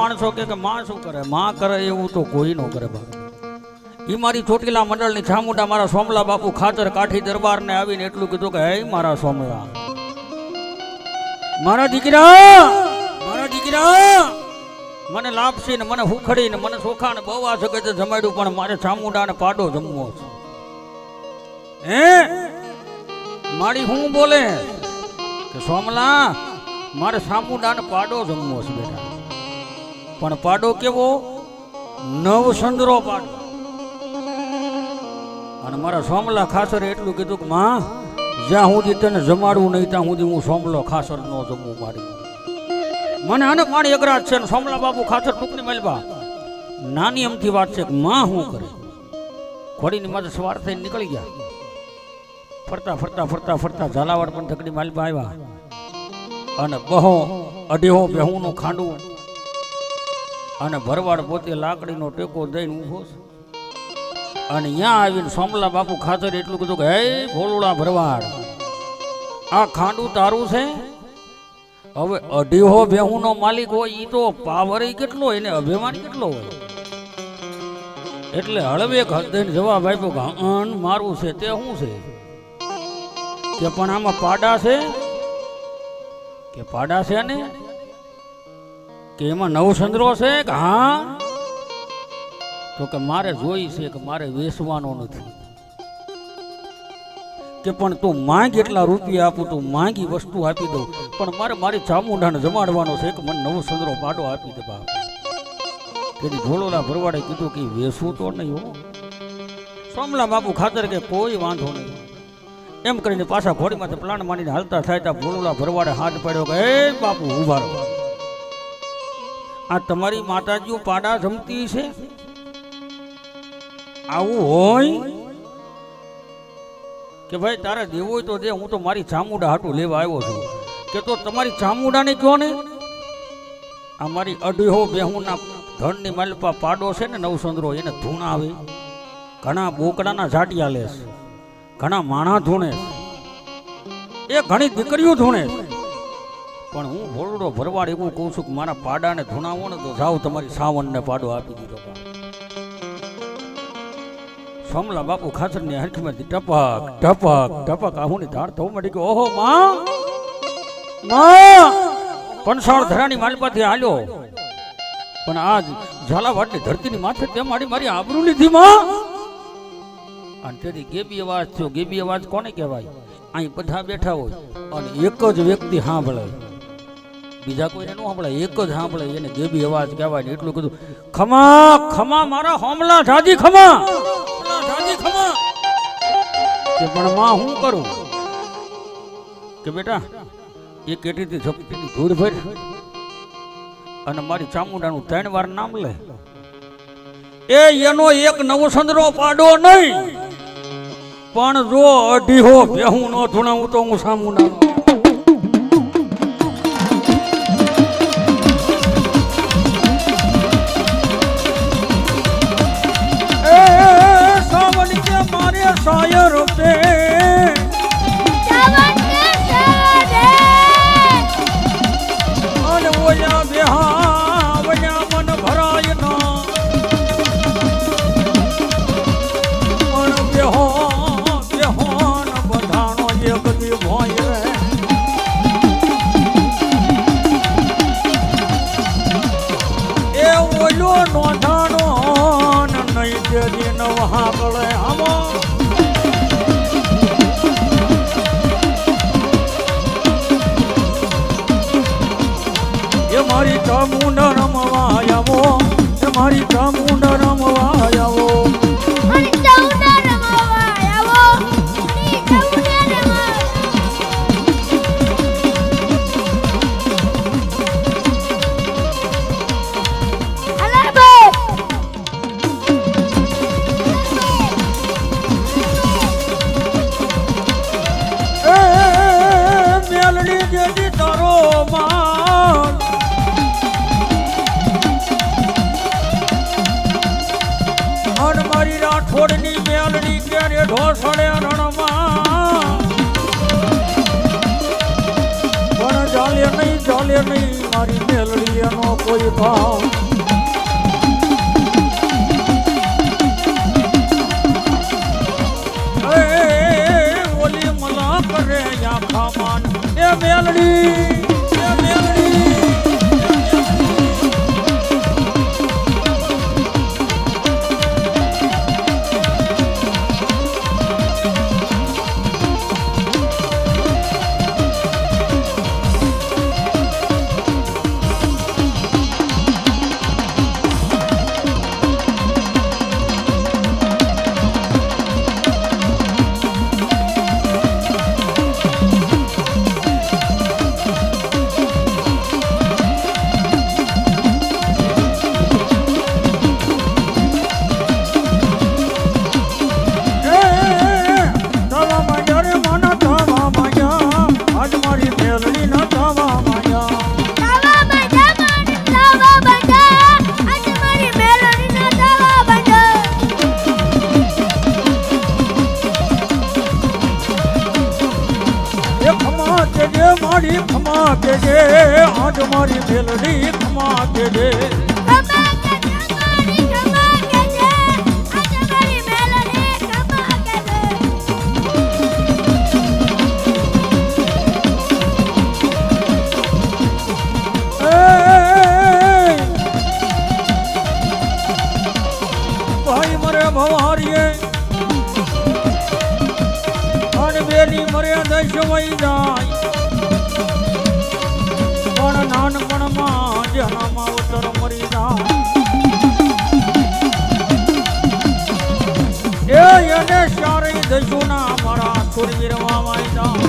માણસો કે માં શું કરે, માં કરે એવું તો કોઈ ન કરે બા. ઈ મારી ચોટીલા મંડળની છામુંડા મારા સોમલા બાપુ ખાતર કાઠી દરબારને આવીને એટલું કીધું કે હે મારા સોમલા, મારા દીકરા મને લાપસી ને મને હુખડી ને મને ચોખા ને બહુ આ જગતે જમાડ્યું, પણ મારે છામુંડા ને પાડો જમવો છે. હે મારી હું બોલે કે સોમલા મારે છામુંડા ને પાડો જમવો છે બેટા, પણ પાડો કેવો? નવસંદરો પાડો. અને મારા સોમલા ખાસરે એટલું કીધું કે માં જ્યાં સુધી તને જમાડવું નહીં ત્યાં સુધી હું સોમલો ખાસર નો જમવું. મારી મને આને પાણી અઘરાજ છે ને સોમલા બાપુ ખાસર ટુકડી મેલવા નાની અમથી વાત છે કે માં શું કરે. ઘોડીની માથે સવાર થઈને નીકળી ગયા, ફરતા ફરતા ફરતા ફરતા ઝાલાવાડ પણ ઢકડી માલવા આવ્યા અને બહો અઢીહો બેહુંનું ખાંડવું અને ભરવાડ પોતે લાકડીનો ટેકો દઈને ઊભો છે. અને ત્યાં આવીને સોમલા બાપુ ખાતર એટલું કીધું કે હે ભોળુડા ભરવાડ, આ ખાંડું તારું છે? હવે અઢીહો બેહુંનો માલિક હોય ઈ તો પાવર કેટલો હોય ને અભિમાન કેટલો હોય. એટલે હળવે દઈને જવાબ આપ્યો કે અન મારું છે તે શું છે કે પણ આમાં પાડા છે કે પાડા છે ને કે એમાં નવસંદ્રો છે કે હા? તો કે મારે જોઈ છે કે મારે વેચવાનો નથી કે પણ તું માંગ એટલા રૂપિયા આપું, તું માંગી વસ્તુ આપી દઉં, પણ મારે મારી ચામુંડાને જમાડવાનો છે કે મને નવસંદ્રો પાડો આપી દે બાપ. તેથી ભોળોલા ભરવાડે કીધું કે વેચવું તો નહીં હો. સોમલા બાપુ ખાતર કે કોઈ વાંધો નહીં એમ કરીને પાછા ઘોડીમાંથી પ્લાન માનીને હાલતા થાય ત્યાં ભોળોલા ભરવાડે હાથ પાડ્યો કે હે બાપુ ઉભા રહો, આ તમારી માતાજીઓ પાડા જમતી છે? આવું હોય કે ભાઈ તારે દેવું હોય તો દે, હું તો મારી ચામુંડા હાટું લેવા આવ્યો છું. કે તો તમારી ચામુંડાને કહો ને, આ મારી અઢીહો બેહુંના ધણની માલપા પાડો છે ને નવસંદ્રો, એને ધૂણા આવે, ઘણા બોકડાના ઝાટિયા લે છે, ઘણા માણા ધૂણે છે, એ ઘણી દીકરીઓ ધૂણે છે, પણ હું ભોળડો ભરવાડ એવું કહું છું કે મારા પાડાને ધૂણાવો ને તો જાઓ તમારી સાવનને પાડો આપી દીધો. સોમલા બાપુ ખાચરની હરખીમાંથી ટપક ટપક ટપક આહુની ધાર થવા માંડી કે ઓહો માં પંસાળ ધરાની માલપાથી હાલ્યો, પણ આજ ઝાલાવાડની ધરતીની માથે તે મારી આબરૂ લીધી માં. અને તેથી ગેબી અવાજ થયો. ગેબી અવાજ કોને કહેવાય? અહીં બધા બેઠા હોય અને એક જ વ્યક્તિ સાંભળે, બીજા કોઈને ન સાંભળે, એક જ સાંભળે, એને ગેબી અવાજ કહેવાય. ને એટલું કીધું ખમા ખમા મારા હોમલા જાજી ખમા ખમા. કે પણ માં હું કરું કે બેટા એ કેટીથી ઝપટીની ધૂળ ભરી અને મારી ચામુંડાનું 3 વાર નામ લે, એ એનો એક નવસંદ્રો પાડો નહીં, પણ જો અઢીહો બેહું નો ધૂણાવું તો હું ચામુંડાનો. શાયર पे અને ઓયા બેહા વયા મન ભરાય ના, પણ બેહો બેહો ન બધાનો એક દી ભોય રે. એ ઓલો નોંધાનો નહીં જે દિન વહા ગળે આમો. મારી ચામુંડા રમવા આવો, મારી ચામુંડા રમવા આવો, મારી ચામુંડા રમવા આવો, મેલડી જેથી તારો માં મારી રાઠોડની મેલડી ક્યારે ઢોસડે રણમાં, પણ ચાલે નહીં ચાલે ચાલે નહીં મારી મેલડી એનો કોઈ ભાવ ઓલી મલા કરે આખા માન એ મેલડી મારી ખમા કે જે આજ મારી મેલડી ખમા કે જે ભાઈ મરે ભવારીએ અને બેની મરે દશ વઈ જાય નાનપણમાં જનામાં ઉતર મરી જાય એને સારી દશુના મારા સુરવીરમાં વાયદા